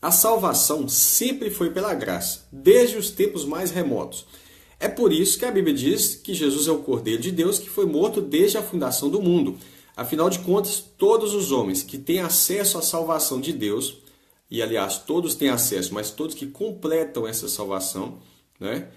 A salvação sempre foi pela graça, desde os tempos mais remotos. É por isso que a Bíblia diz que Jesus é o Cordeiro de Deus que foi morto desde a fundação do mundo. Afinal de contas, todos os homens que têm acesso à salvação de Deus, e aliás, todos têm acesso, mas todos que completam essa salvação, né,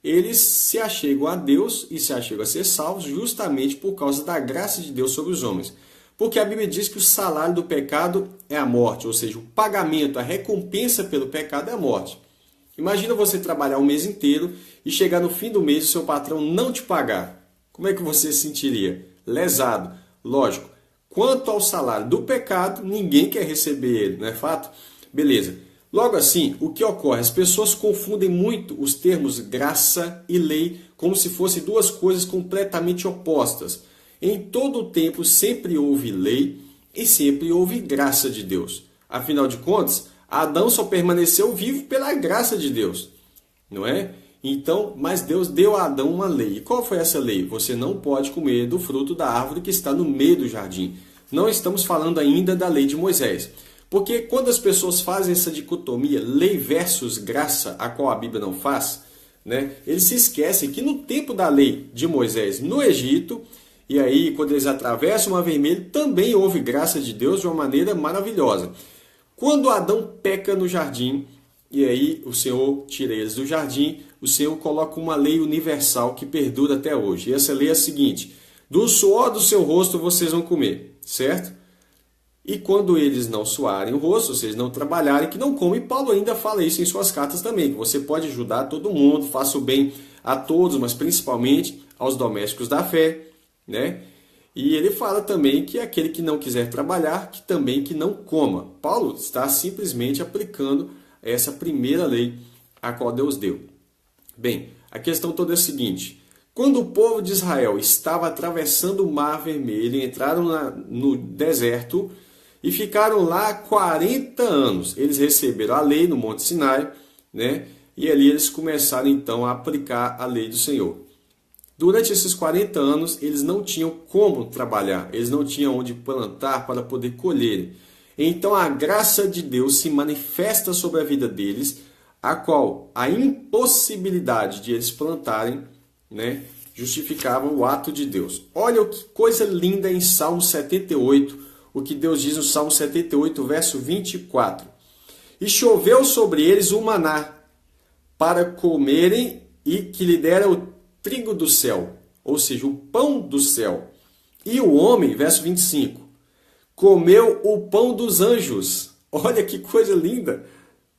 eles se achegam a Deus e se achegam a ser salvos justamente por causa da graça de Deus sobre os homens. Porque a Bíblia diz que o salário do pecado é a morte, ou seja, o pagamento, a recompensa pelo pecado é a morte. Imagina você trabalhar um mês inteiro e chegar no fim do mês e o seu patrão não te pagar. Como é que você se sentiria? Lesado. Lógico. Quanto ao salário do pecado, ninguém quer receber ele, não é fato? Beleza. Logo assim, o que ocorre? As pessoas confundem muito os termos graça e lei como se fossem duas coisas completamente opostas. Em todo o tempo sempre houve lei e sempre houve graça de Deus. Afinal de contas, Adão só permaneceu vivo pela graça de Deus, não é? Então, mas Deus deu a Adão uma lei. E qual foi essa lei? Você não pode comer do fruto da árvore que está no meio do jardim. Não estamos falando ainda da lei de Moisés. Porque quando as pessoas fazem essa dicotomia, lei versus graça, a qual a Bíblia não faz, né, eles se esquecem que no tempo da lei de Moisés no Egito, e aí quando eles atravessam o Mar Vermelho, também houve graça de Deus de uma maneira maravilhosa. Quando Adão peca no jardim, e aí o Senhor tira eles do jardim, o Senhor coloca uma lei universal que perdura até hoje. E essa lei é a seguinte: do suor do seu rosto vocês vão comer, certo? E quando eles não suarem o rosto, vocês não trabalharem, que não comem. E Paulo ainda fala isso em suas cartas também, que você pode ajudar todo mundo, faça o bem a todos, mas principalmente aos domésticos da fé, né? E ele fala também que aquele que não quiser trabalhar, que também que não coma. Paulo está simplesmente aplicando essa primeira lei a qual Deus deu. Bem, a questão toda é a seguinte: quando o povo de Israel estava atravessando o Mar Vermelho, entraram no deserto e ficaram lá 40 anos. Eles receberam a lei no Monte Sinai, né? E ali eles começaram então a aplicar a lei do Senhor. Durante esses 40 anos, eles não tinham como trabalhar, eles não tinham onde plantar para poder colher. Então a graça de Deus se manifesta sobre a vida deles, a qual a impossibilidade de eles plantarem, né, justificava o ato de Deus. Olha que coisa linda em Salmo 78, o que Deus diz no Salmo 78, verso 24. E choveu sobre eles o maná, para comerem, e que lhe dera o trigo do céu, ou seja, o pão do céu. E o homem, verso 25, comeu o pão dos anjos. Olha que coisa linda,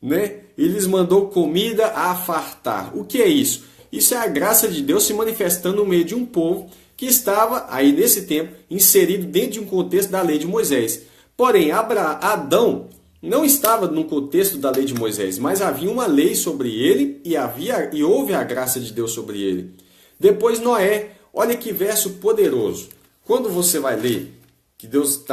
né? Ele lhes mandou comida a fartar. O que é isso? Isso é a graça de Deus se manifestando no meio de um povo que estava, aí nesse tempo, inserido dentro de um contexto da lei de Moisés. Porém, Adão não estava no contexto da lei de Moisés, mas havia uma lei sobre ele e houve a graça de Deus sobre ele. Depois Noé, olha que verso poderoso. Quando você vai ler que Deus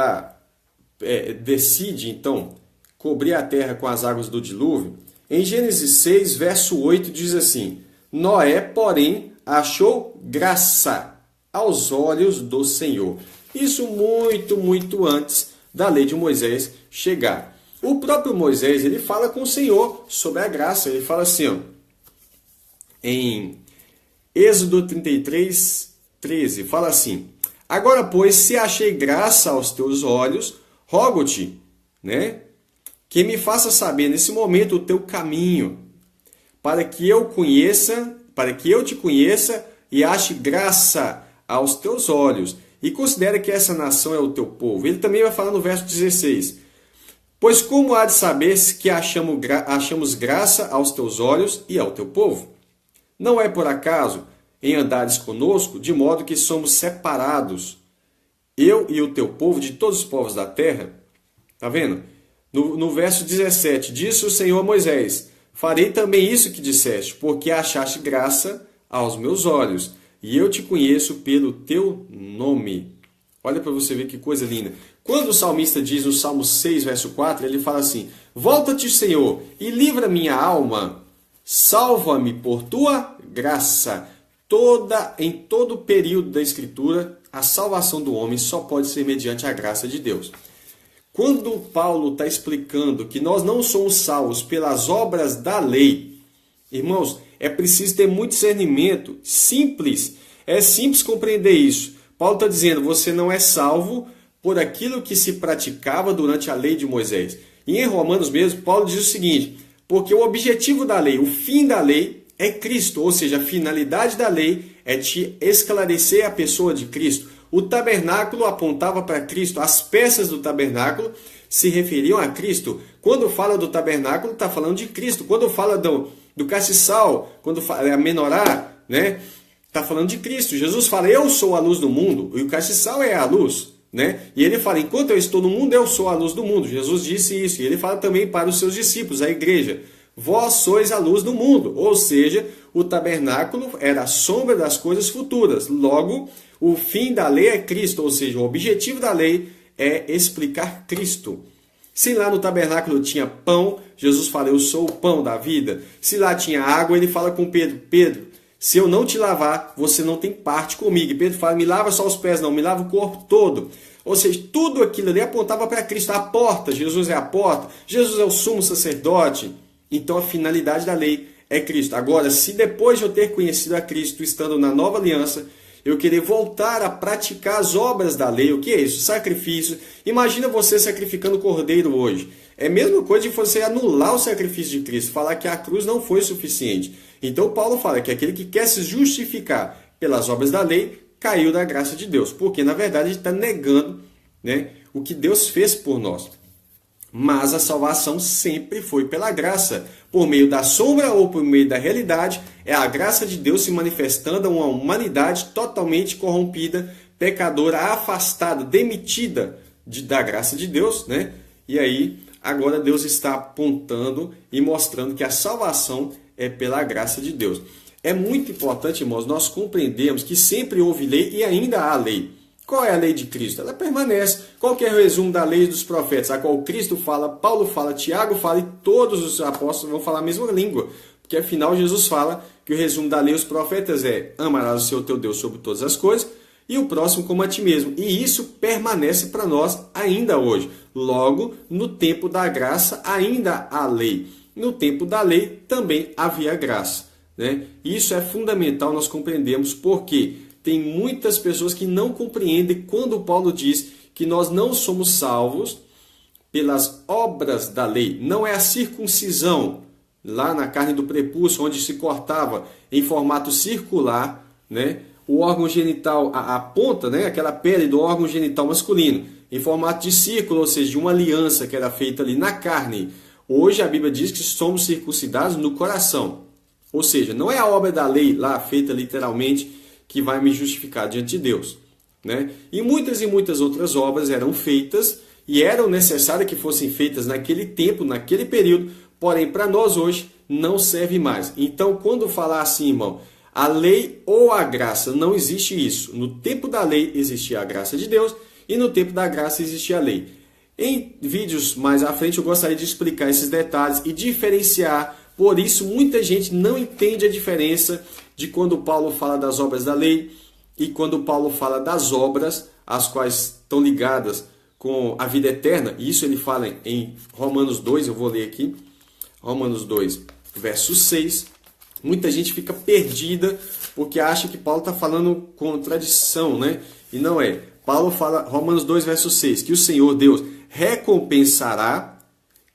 decide então cobrir a terra com as águas do dilúvio, em Gênesis 6, verso 8 diz assim: Noé, porém, achou graça aos olhos do Senhor. Isso muito antes da lei de Moisés chegar. O próprio Moisés, ele fala com o Senhor sobre a graça. Ele fala assim, ó, em Êxodo 33, 13, fala assim: agora, pois, se achei graça aos teus olhos, rogo-te, né, que me faça saber nesse momento o teu caminho, para que eu te conheça e ache graça aos teus olhos, e considera que essa nação é o teu povo. Ele também vai falar no verso 16: pois como há de saber que achamos graça aos teus olhos e ao teu povo? Não é por acaso em andares conosco, de modo que somos separados, eu e o teu povo, de todos os povos da terra? Está vendo? No verso 17, disse o Senhor a Moisés: farei também isso que disseste, porque achaste graça aos meus olhos, e eu te conheço pelo teu nome. Olha para você ver que coisa linda. Quando o salmista diz no Salmo 6, verso 4, ele fala assim: volta-te, Senhor, e livra minha alma. Salva-me por tua graça. Em todo o período da Escritura, a salvação do homem só pode ser mediante a graça de Deus. quando Paulo está explicando que nós não somos salvos pelas obras da lei, irmãos, é preciso ter muito discernimento. Simples. É simples compreender isso. Paulo está dizendo, você não é salvo por aquilo que se praticava durante a lei de Moisés. E em Romanos mesmo, Paulo diz o seguinte, porque o objetivo da lei, o fim da lei é Cristo, ou seja, a finalidade da lei é te esclarecer a pessoa de Cristo. O tabernáculo apontava para Cristo, as peças do tabernáculo se referiam a Cristo. Quando fala do tabernáculo, está falando de Cristo. Quando fala do castiçal, quando fala a menorá, né? Está falando de Cristo. Jesus fala, eu sou a luz do mundo, e o castiçal é a luz, né? E ele fala, enquanto eu estou no mundo, eu sou a luz do mundo. Jesus disse isso. E ele fala também para os seus discípulos, a igreja, vós sois a luz do mundo. Ou seja, o tabernáculo era a sombra das coisas futuras. Logo, o fim da lei é Cristo, ou seja, o objetivo da lei é explicar Cristo. Se lá no tabernáculo tinha pão, Jesus fala, eu sou o pão da vida. Se lá tinha água, ele fala com Pedro, Pedro, se eu não te lavar, você não tem parte comigo. E Pedro fala, me lava só os pés, não, me lava o corpo todo. Ou seja, tudo aquilo ali apontava para Cristo. A porta, Jesus é a porta, Jesus é o sumo sacerdote. Então a finalidade da lei é Cristo. Agora, se depois de eu ter conhecido a Cristo, estando na nova aliança, eu querer voltar a praticar as obras da lei, o que é isso? Sacrifício. Imagina você sacrificando cordeiro hoje. É a mesma coisa de você anular o sacrifício de Cristo, falar que a cruz não foi suficiente. Então Paulo fala que aquele que quer se justificar pelas obras da lei, caiu da graça de Deus. Porque na verdade ele está negando, né, o que Deus fez por nós. Mas a salvação sempre foi pela graça. Por meio da sombra ou por meio da realidade, é a graça de Deus se manifestando a uma humanidade totalmente corrompida, pecadora, afastada, demitida da graça de Deus, né? E aí, agora Deus está apontando e mostrando que a salvação é pela graça de Deus. É muito importante, irmãos, nós compreendermos que sempre houve lei e ainda há lei. Qual é a lei de Cristo? Ela permanece. Qual que é o resumo da lei dos profetas? A qual Cristo fala, Paulo fala, Tiago fala e todos os apóstolos vão falar a mesma língua. Porque afinal Jesus fala que o resumo da lei dos profetas é amarás o Senhor teu Deus sobre todas as coisas e o próximo como a ti mesmo. E isso permanece para nós ainda hoje. Logo, no tempo da graça ainda há lei. No tempo da lei também havia graça, né? Isso é fundamental nós compreendermos porque tem muitas pessoas que não compreendem quando Paulo diz que nós não somos salvos pelas obras da lei. Não é a circuncisão lá na carne do prepúcio, onde se cortava em formato circular, né, o órgão genital, a ponta, né, aquela pele do órgão genital masculino, em formato de círculo, ou seja, de uma aliança que era feita ali na carne. Hoje a Bíblia diz que somos circuncidados no coração. Ou seja, não é a obra da lei lá feita literalmente que vai me justificar diante de Deus, né? E muitas outras obras eram feitas e eram necessárias que fossem feitas naquele tempo, naquele período, porém para nós hoje não serve mais. Então, quando falar assim, irmão, a lei ou a graça, não existe isso. No tempo da lei existia a graça de Deus e no tempo da graça existia a lei. Em vídeos mais à frente eu gostaria de explicar esses detalhes e diferenciar. Por isso, muita gente não entende a diferença de quando Paulo fala das obras da lei e quando Paulo fala das obras, as quais estão ligadas com a vida eterna. Isso ele fala em Romanos 2, eu vou ler aqui. Romanos 2, verso 6. Muita gente fica perdida porque acha que Paulo está falando contradição, né? E não é. Paulo fala, Romanos 2, verso 6, que o Senhor Deus recompensará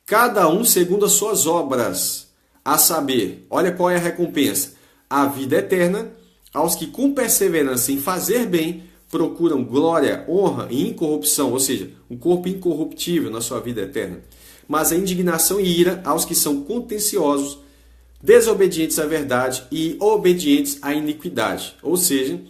cada um segundo as suas obras. A saber, olha qual é a recompensa. A vida eterna aos que com perseverança em fazer bem procuram glória, honra e incorrupção, ou seja, um corpo incorruptível na sua vida eterna. Mas a indignação e ira aos que são contenciosos, desobedientes à verdade e obedientes à iniquidade. Ou seja,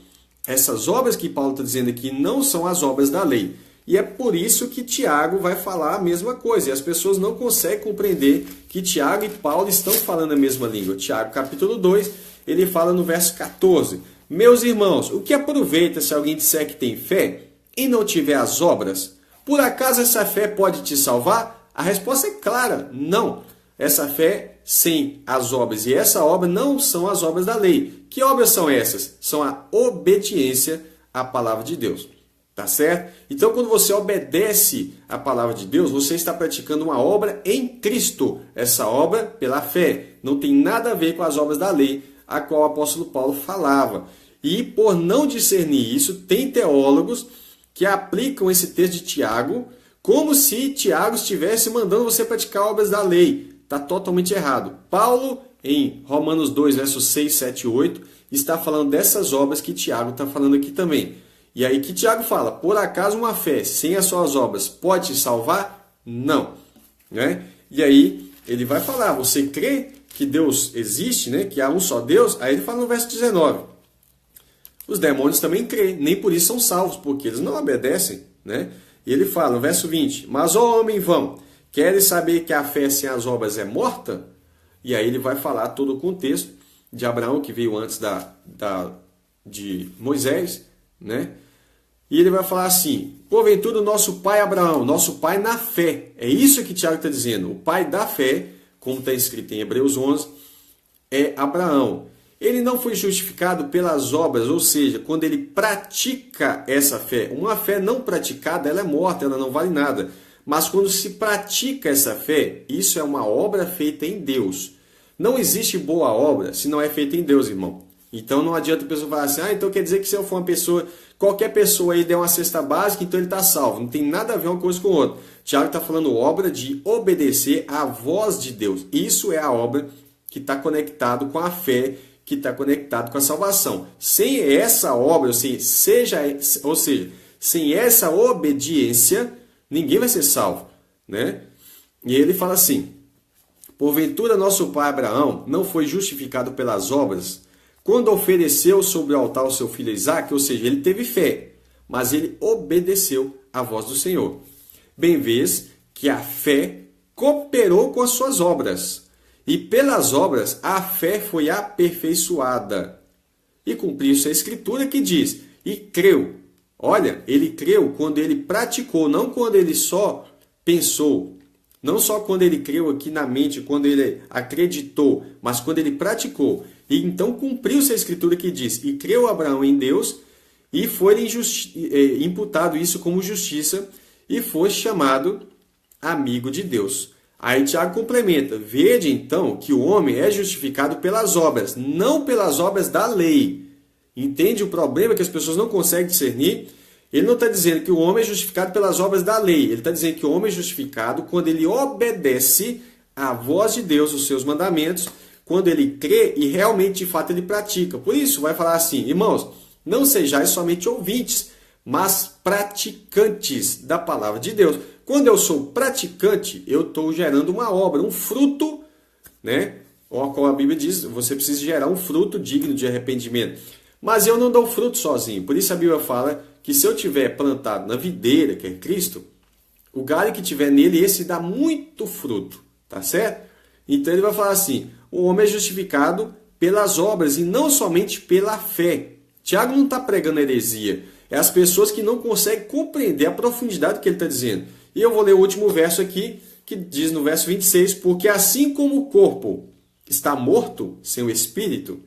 essas obras que Paulo está dizendo aqui não são as obras da lei. E é por isso que Tiago vai falar a mesma coisa. E as pessoas não conseguem compreender que Tiago e Paulo estão falando a mesma língua. Tiago, capítulo 2, ele fala no verso 14. Meus irmãos, o que aproveita se alguém disser que tem fé e não tiver as obras? Por acaso essa fé pode te salvar? A resposta é clara, não. Essa fé sem as obras. E essa obra não são as obras da lei. Que obras são essas? São a obediência à palavra de Deus. Tá certo? Então, quando você obedece a palavra de Deus, você está praticando uma obra em Cristo. Essa obra pela fé. Não tem nada a ver com as obras da lei, a qual o apóstolo Paulo falava. E por não discernir isso, tem teólogos que aplicam esse texto de Tiago como se Tiago estivesse mandando você praticar obras da lei. Está totalmente errado. Paulo, em Romanos 2, versos 6, 7 e 8, está falando dessas obras que Tiago está falando aqui também. E aí que Tiago fala, por acaso uma fé sem as suas obras pode te salvar? Não. Né? E aí ele vai falar, você crê que Deus existe, né? Que há um só Deus? Aí ele fala no verso 19. Os demônios também creem, nem por isso são salvos, porque eles não obedecem. Né? E ele fala no verso 20, mas ó homem vão, queres saber que a fé sem as obras é morta? E aí ele vai falar todo o contexto de Abraão, que veio antes de Moisés, né? E ele vai falar assim, porventura o nosso pai Abraão, nosso pai na fé. É isso que Tiago está dizendo. O pai da fé, como está escrito em Hebreus 11, é Abraão. Ele não foi justificado pelas obras, ou seja, quando ele pratica essa fé. Uma fé não praticada, ela é morta, ela não vale nada. Mas quando se pratica essa fé, isso é uma obra feita em Deus. Não existe boa obra se não é feita em Deus, irmão. Então não adianta a pessoa falar assim, então quer dizer que se eu for uma pessoa, qualquer pessoa aí der uma cesta básica, então ele está salvo. Não tem nada a ver uma coisa com outra. Tiago está falando obra de obedecer à voz de Deus. Isso é a obra que está conectado com a fé, que está conectado com a salvação. Sem essa obra, ou seja, sem essa obediência, ninguém vai ser salvo. Né? E ele fala assim, porventura nosso pai Abraão não foi justificado pelas obras, quando ofereceu sobre o altar o seu filho Isaque, ou seja, ele teve fé, mas ele obedeceu à voz do Senhor. Bem vês que a fé cooperou com as suas obras, e pelas obras a fé foi aperfeiçoada. E cumpriu-se a escritura que diz, e creu. Olha, ele creu quando ele praticou, não quando ele só pensou. Não só quando ele creu aqui na mente, quando ele acreditou, mas quando ele praticou. E então cumpriu-se a escritura que diz, e creu Abraão em Deus, e foi imputado isso como justiça, e foi chamado amigo de Deus. Aí Tiago complementa, vede então que o homem é justificado pelas obras, não pelas obras da lei. Entende o problema que as pessoas não conseguem discernir? Ele não está dizendo que o homem é justificado pelas obras da lei. Ele está dizendo que o homem é justificado quando ele obedece à voz de Deus, os seus mandamentos, quando ele crê e realmente, de fato, ele pratica. Por isso, vai falar assim, irmãos, não sejais somente ouvintes, mas praticantes da palavra de Deus. Quando eu sou praticante, eu estou gerando uma obra, um fruto, né? Como a Bíblia diz, você precisa gerar um fruto digno de arrependimento. Mas eu não dou fruto sozinho. Por isso a Bíblia fala que se eu tiver plantado na videira, que é Cristo, o galho que tiver nele, esse dá muito fruto. Tá certo? Então ele vai falar assim, o homem é justificado pelas obras e não somente pela fé. Tiago não está pregando heresia. É as pessoas que não conseguem compreender a profundidade do que ele está dizendo. E eu vou ler o último verso aqui, que diz no verso 26, porque assim como o corpo está morto sem o espírito,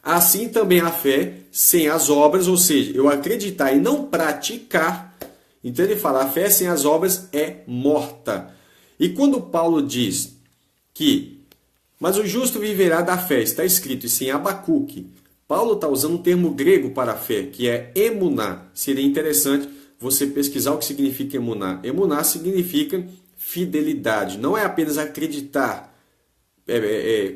assim também a fé sem as obras, ou seja, eu acreditar e não praticar. Então ele fala, a fé sem as obras é morta. E quando Paulo diz que, mas o justo viverá da fé, está escrito isso em Abacuque, Paulo está usando um termo grego para a fé, que é emuná. Seria interessante você pesquisar o que significa emuná. Emuná significa fidelidade, não é apenas acreditar,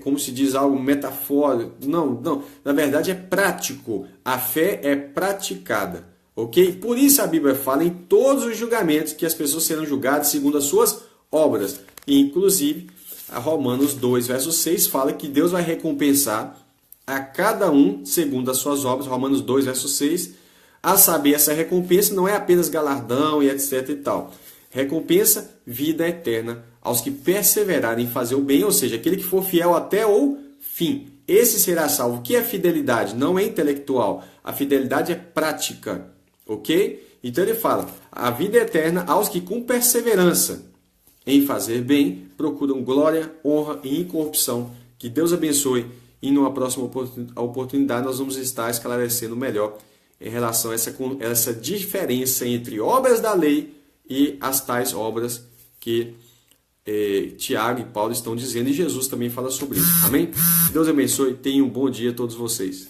como se diz algo metafórico, não, na verdade é prático, a fé é praticada, ok? Por isso a Bíblia fala em todos os julgamentos que as pessoas serão julgadas segundo as suas obras, e inclusive a Romanos 2, verso 6 fala que Deus vai recompensar a cada um segundo as suas obras, Romanos 2, verso 6, a saber, essa recompensa não é apenas galardão e etc e tal, recompensa, vida eterna aos que perseverarem em fazer o bem, ou seja, aquele que for fiel até o fim. Esse será salvo. O que é fidelidade? Não é intelectual. A fidelidade é prática. Ok? Então ele fala, a vida eterna aos que com perseverança em fazer bem procuram glória, honra e incorrupção. Que Deus abençoe. E numa próxima oportunidade nós vamos estar esclarecendo melhor em relação a essa diferença entre obras da lei e as tais obras que Tiago e Paulo estão dizendo, e Jesus também fala sobre isso. Amém? Deus abençoe, tenham um bom dia a todos vocês.